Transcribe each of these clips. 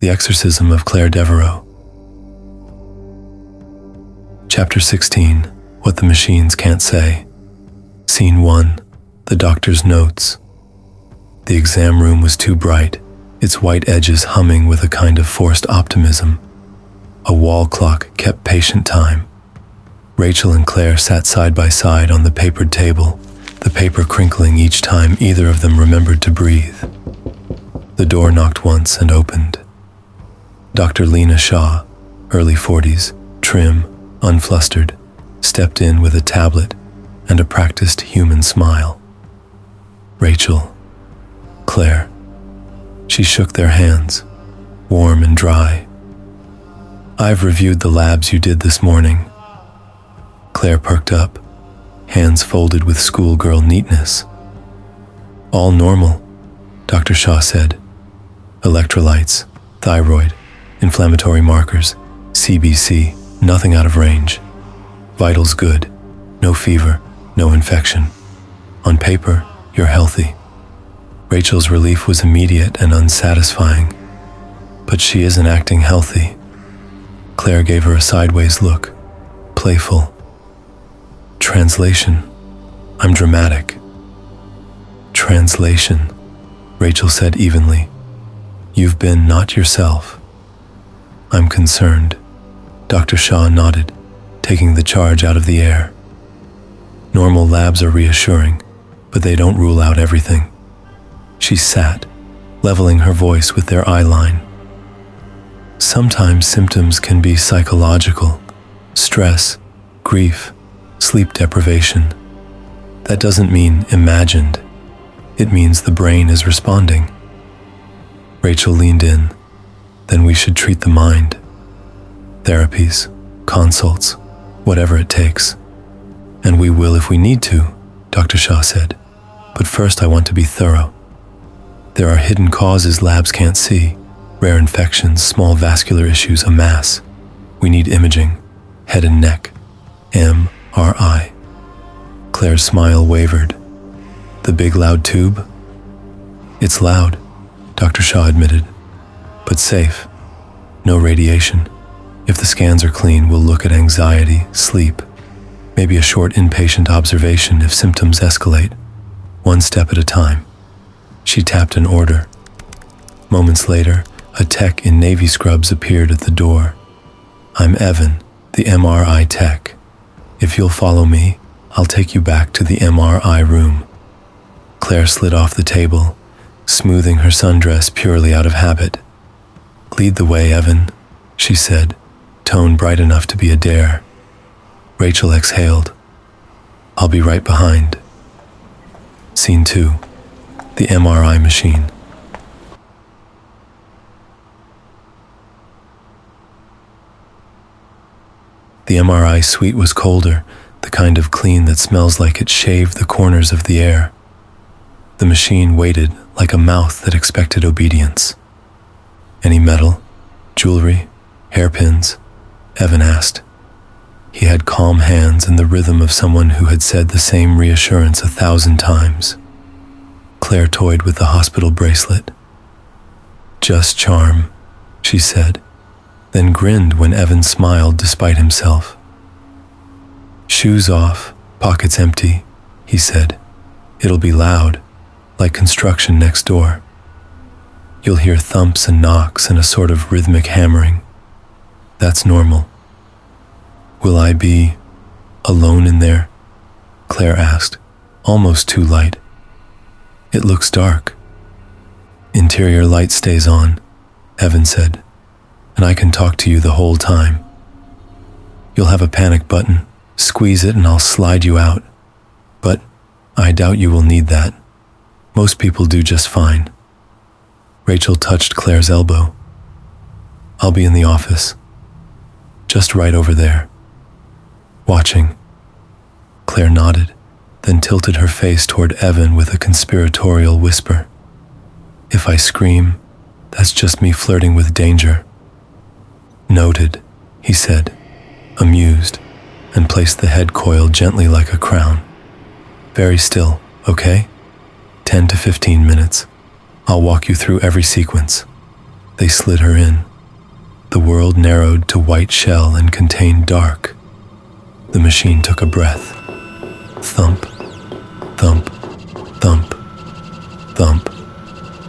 The Exorcism of Claire Devereaux. Chapter 16. What the Machines Can't Say. Scene 1. The doctor's notes. The exam room was too bright, its white edges humming with a kind of forced optimism. A wall clock kept patient time. Rachel and Claire sat side by side on the papered table, the paper crinkling each time either of them remembered to breathe. The door knocked once and opened. Dr. Lena Shaw, early 40s, trim, unflustered, stepped in with a tablet and a practiced human smile. Rachel, Claire. She shook their hands, warm and dry. "I've reviewed the labs you did this morning." Claire perked up, hands folded with schoolgirl neatness. "All normal," Dr. Shaw said. "Electrolytes, thyroid, inflammatory markers, CBC, nothing out of range. Vitals good, no fever, no infection. On paper, you're healthy." Rachel's relief was immediate and unsatisfying. "But she isn't acting healthy." Claire gave her a sideways look, playful. "Translation. I'm dramatic." "Translation," Rachel said evenly. "You've been not yourself." "I'm concerned." Dr. Shaw nodded, taking the charge out of the air. "Normal labs are reassuring, but they don't rule out everything." She sat, leveling her voice with their eye line. "Sometimes symptoms can be psychological, stress, grief, sleep deprivation. That doesn't mean imagined. It means the brain is responding." Rachel leaned in. "Then we should treat the mind. Therapies, consults, whatever it takes. And we will if we need to," Dr. Shaw said. "But first I want to be thorough. There are hidden causes labs can't see, rare infections, small vascular issues, a mass. We need imaging, head and neck, MRI. Claire's smile wavered. "The big loud tube?" "It's loud," Dr. Shaw admitted, "but safe. No radiation. If the scans are clean, we'll look at anxiety, sleep, maybe a short inpatient observation if symptoms escalate, one step at a time." She tapped an order. Moments later, a tech in navy scrubs appeared at the door. "I'm Evan, the MRI tech. If you'll follow me, I'll take you back to the MRI room." Claire slid off the table, smoothing her sundress purely out of habit. "Lead the way, Evan," she said, tone bright enough to be a dare. Rachel exhaled. "I'll be right behind." Scene 2. The MRI machine. The MRI suite was colder, the kind of clean that smells like it shaved the corners of the air. The machine waited like a mouth that expected obedience. "Any metal? Jewelry? Hairpins?" Evan asked. He had calm hands and the rhythm of someone who had said the same reassurance 1,000 times. Claire toyed with the hospital bracelet. "Just charm," she said, then grinned when Evan smiled despite himself. "Shoes off, pockets empty," he said. "It'll be loud, like construction next door. You'll hear thumps and knocks and a sort of rhythmic hammering. That's normal." "Will I be alone in there?" Claire asked, almost too light. "It looks dark." "Interior light stays on," Evan said, "and I can talk to you the whole time. You'll have a panic button. Squeeze it and I'll slide you out. But I doubt you will need that. Most people do just fine." Rachel touched Claire's elbow. "I'll be in the office. Just right over there. Watching." Claire nodded, then tilted her face toward Evan with a conspiratorial whisper. "If I scream, that's just me flirting with danger." "Noted," he said, amused, and placed the head coil gently like a crown. "Very still, okay? 10 to 15 minutes. I'll walk you through every sequence. They slid her in. The world narrowed to white shell and contained dark. The machine took a breath. Thump, thump, thump, thump.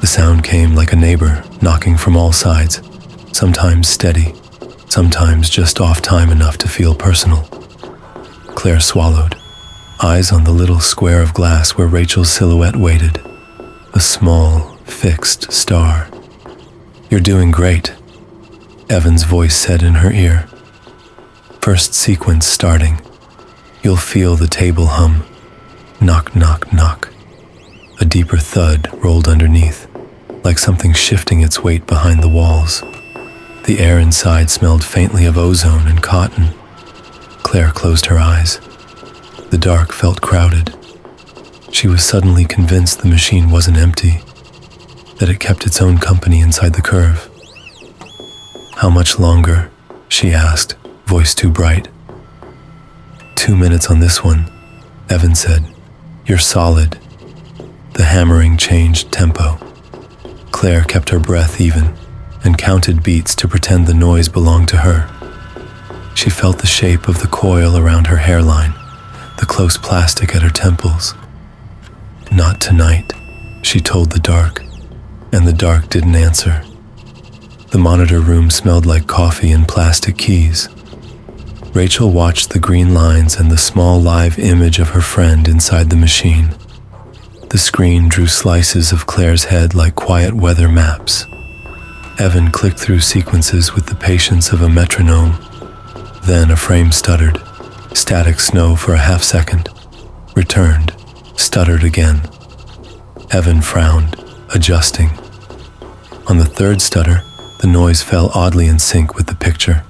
The sound came like a neighbor knocking from all sides, sometimes steady, sometimes just off time enough to feel personal. Claire swallowed, eyes on the little square of glass where Rachel's silhouette waited, a small, fixed star. "You're doing great," Evan's voice said in her ear. "First sequence starting. You'll feel the table hum. Knock, knock, knock." A deeper thud rolled underneath, like something shifting its weight behind the walls. The air inside smelled faintly of ozone and cotton. Claire closed her eyes. The dark felt crowded. She was suddenly convinced the machine wasn't empty, that it kept its own company inside the curve. "How much longer?" she asked, voice too bright. 2 minutes on this one," Evan said. "You're solid." The hammering changed tempo. Claire kept her breath even and counted beats to pretend the noise belonged to her. She felt the shape of the coil around her hairline, the close plastic at her temples. "Not tonight," she told the dark, and the dark didn't answer. The monitor room smelled like coffee and plastic keys. Rachel watched the green lines and the small live image of her friend inside the machine. The screen drew slices of Claire's head like quiet weather maps. Evan clicked through sequences with the patience of a metronome. Then a frame stuttered, static snow for a half second, returned, stuttered again. Evan frowned, adjusting. On the third stutter, the noise fell oddly in sync with the picture.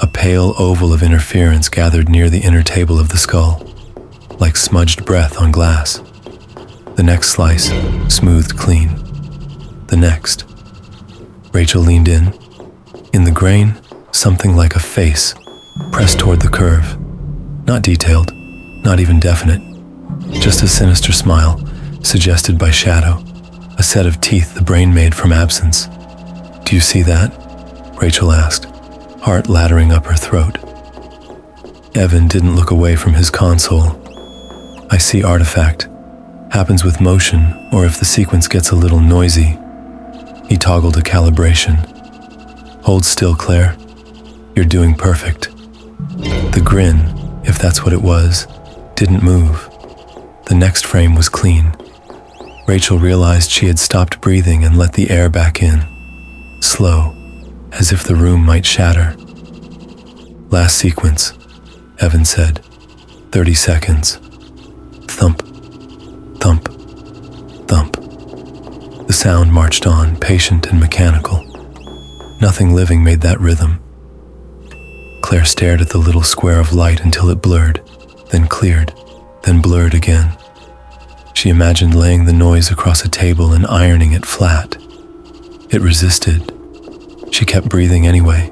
A pale oval of interference gathered near the inner table of the skull, like smudged breath on glass. The next slice, smoothed clean. The next. Rachel leaned in. In the grain, something like a face, pressed toward the curve. Not detailed, not even definite. Just a sinister smile, suggested by shadow. A set of teeth the brain made from absence. "Do you see that?" Rachel asked, heart laddering up her throat. Evan didn't look away from his console. "I see artifact. Happens with motion, or if the sequence gets a little noisy." He toggled a calibration. "Hold still, Claire. You're doing perfect." The grin, if that's what it was, didn't move. The next frame was clean. Rachel realized she had stopped breathing and let the air back in. Slow, as if the room might shatter. "Last sequence," Evan said. 30 seconds. Thump, thump, thump. The sound marched on, patient and mechanical. Nothing living made that rhythm. Claire stared at the little square of light until it blurred, then cleared, then blurred again. She imagined laying the noise across a table and ironing it flat. It resisted. She kept breathing anyway.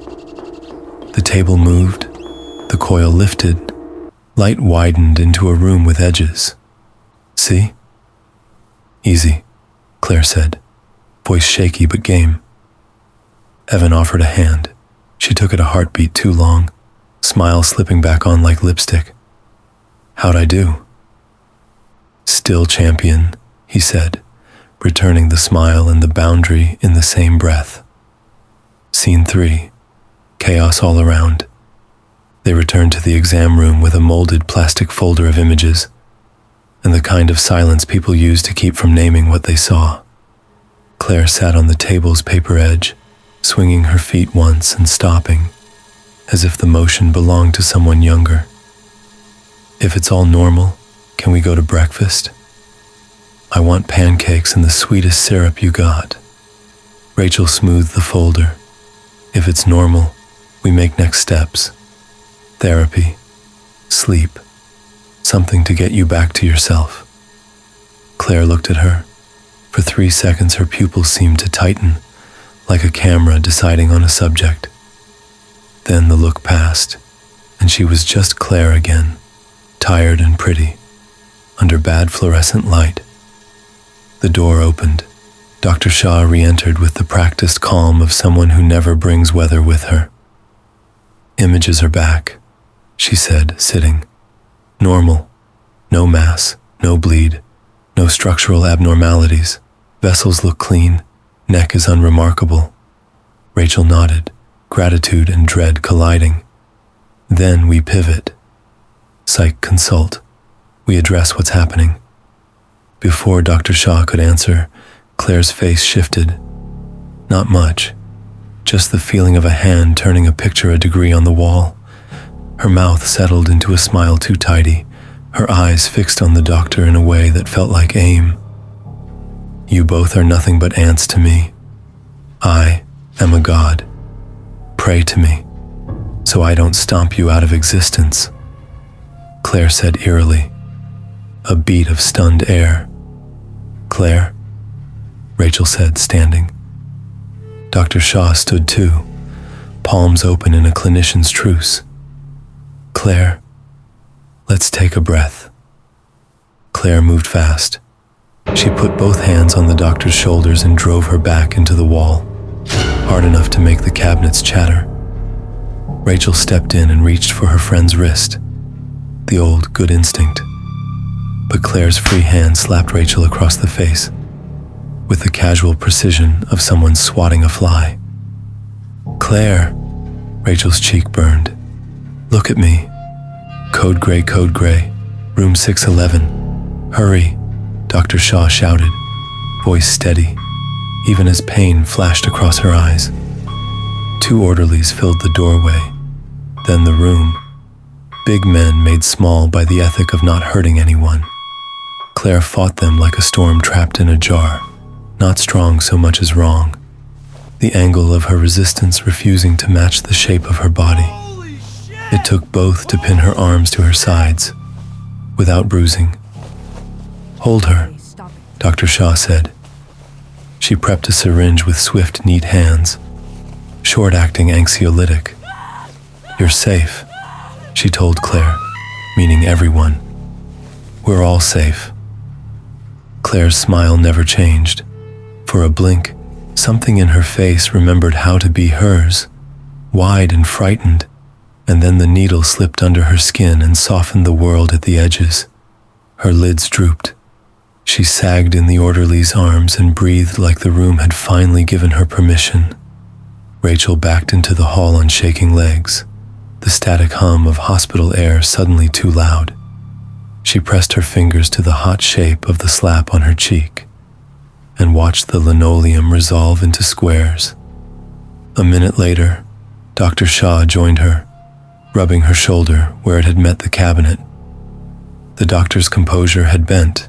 The table moved, the coil lifted, light widened into a room with edges. "See?" "Easy," Claire said, voice shaky but game. Evan offered a hand. She took it a heartbeat too long, smile slipping back on like lipstick. "How'd I do?" "Still champion," he said, returning the smile and the boundary in the same breath. Scene 3. Chaos all around. They returned to the exam room with a molded plastic folder of images, and the kind of silence people use to keep from naming what they saw. Claire sat on the table's paper edge, swinging her feet once and stopping, as if the motion belonged to someone younger. "If it's all normal, can we go to breakfast? I want pancakes and the sweetest syrup you got." Rachel smoothed the folder. "If it's normal, we make next steps. Therapy, sleep, something to get you back to yourself." Claire looked at her. For 3 seconds her pupils seemed to tighten, like a camera deciding on a subject. Then the look passed, and she was just Claire again, tired and pretty, under bad fluorescent light. The door opened, Dr. Shaw re-entered with the practiced calm of someone who never brings weather with her. "Images are back," she said, sitting. "Normal. No mass, no bleed, no structural abnormalities. Vessels look clean. Neck is unremarkable." Rachel nodded, gratitude and dread colliding. "Then we pivot. Psych consult. We address what's happening." Before Dr. Shaw could answer, Claire's face shifted. Not much, just the feeling of a hand turning a picture a degree on the wall. Her mouth settled into a smile too tidy, her eyes fixed on the doctor in a way that felt like aim. "You both are nothing but ants to me. I am a god. Pray to me, so I don't stomp you out of existence," Claire said eerily, a beat of stunned air. "Claire?" Rachel said, standing. Dr. Shaw stood too, palms open in a clinician's truce. "Claire, let's take a breath." Claire moved fast. She put both hands on the doctor's shoulders and drove her back into the wall, hard enough to make the cabinets chatter. Rachel stepped in and reached for her friend's wrist, the old good instinct. But Claire's free hand slapped Rachel across the face, with the casual precision of someone swatting a fly. "Claire," Rachel's cheek burned. "Look at me. Code gray, room 611. Hurry," Dr. Shaw shouted, voice steady, even as pain flashed across her eyes. 2 orderlies filled the doorway, then the room. Big men made small by the ethic of not hurting anyone. Claire fought them like a storm trapped in a jar, not strong so much as wrong, the angle of her resistance refusing to match the shape of her body. It took both to pin her arms to her sides, without bruising. "Hold her," Dr. Shaw said. She prepped a syringe with swift, neat hands, short-acting anxiolytic. "You're safe," she told Claire, meaning everyone. "We're all safe." Claire's smile never changed. For a blink, something in her face remembered how to be hers, wide and frightened, and then the needle slipped under her skin and softened the world at the edges. Her lids drooped. She sagged in the orderly's arms and breathed like the room had finally given her permission. Rachel backed into the hall on shaking legs, the static hum of hospital air suddenly too loud. She pressed her fingers to the hot shape of the slap on her cheek and watched the linoleum resolve into squares. A minute later, Dr. Shaw joined her, rubbing her shoulder where it had met the cabinet. The doctor's composure had bent,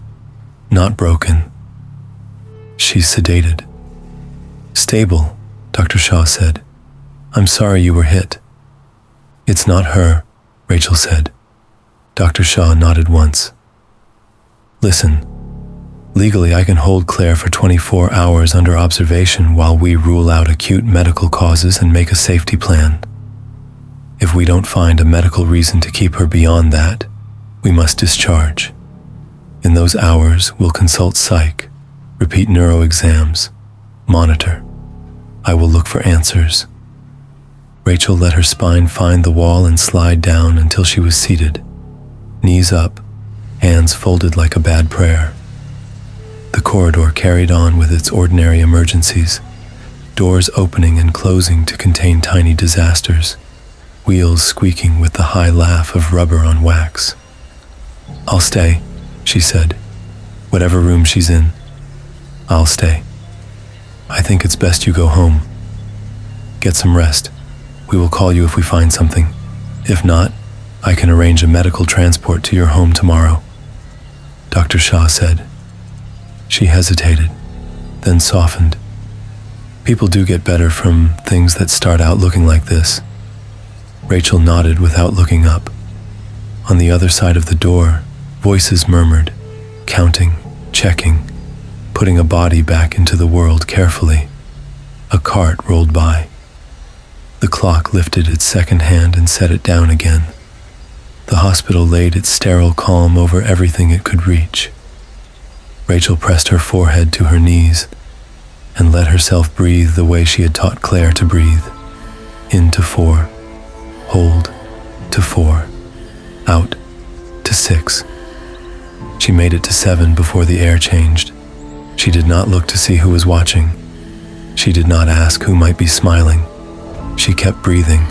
not broken. "She's sedated." "Stable," Dr. Shaw said. "I'm sorry you were hit." "It's not her," Rachel said. Dr. Shaw nodded once. "Listen, legally I can hold Claire for 24 hours under observation while we rule out acute medical causes and make a safety plan. If we don't find a medical reason to keep her beyond that, we must discharge. In those hours, we'll consult psych, repeat neuro exams, monitor. I will look for answers." Rachel let her spine find the wall and slide down until she was seated, knees up, hands folded like a bad prayer. The corridor carried on with its ordinary emergencies, doors opening and closing to contain tiny disasters, wheels squeaking with the high laugh of rubber on wax. "I'll stay," she said. "Whatever room she's in, I'll stay. I think it's best you go home. Get some rest. We will call you if we find something. If not, I can arrange a medical transport to your home tomorrow," Dr. Shaw said. She hesitated, then softened. "People do get better from things that start out looking like this." Rachel nodded without looking up. On the other side of the door, voices murmured, counting, checking, putting a body back into the world carefully. A cart rolled by. The clock lifted its second hand and set it down again. The hospital laid its sterile calm over everything it could reach. Rachel pressed her forehead to her knees, and let herself breathe the way she had taught Claire to breathe. In to 4, hold to 4, out to 6. She made it to 7 before the air changed. She did not look to see who was watching. She did not ask who might be smiling. She kept breathing,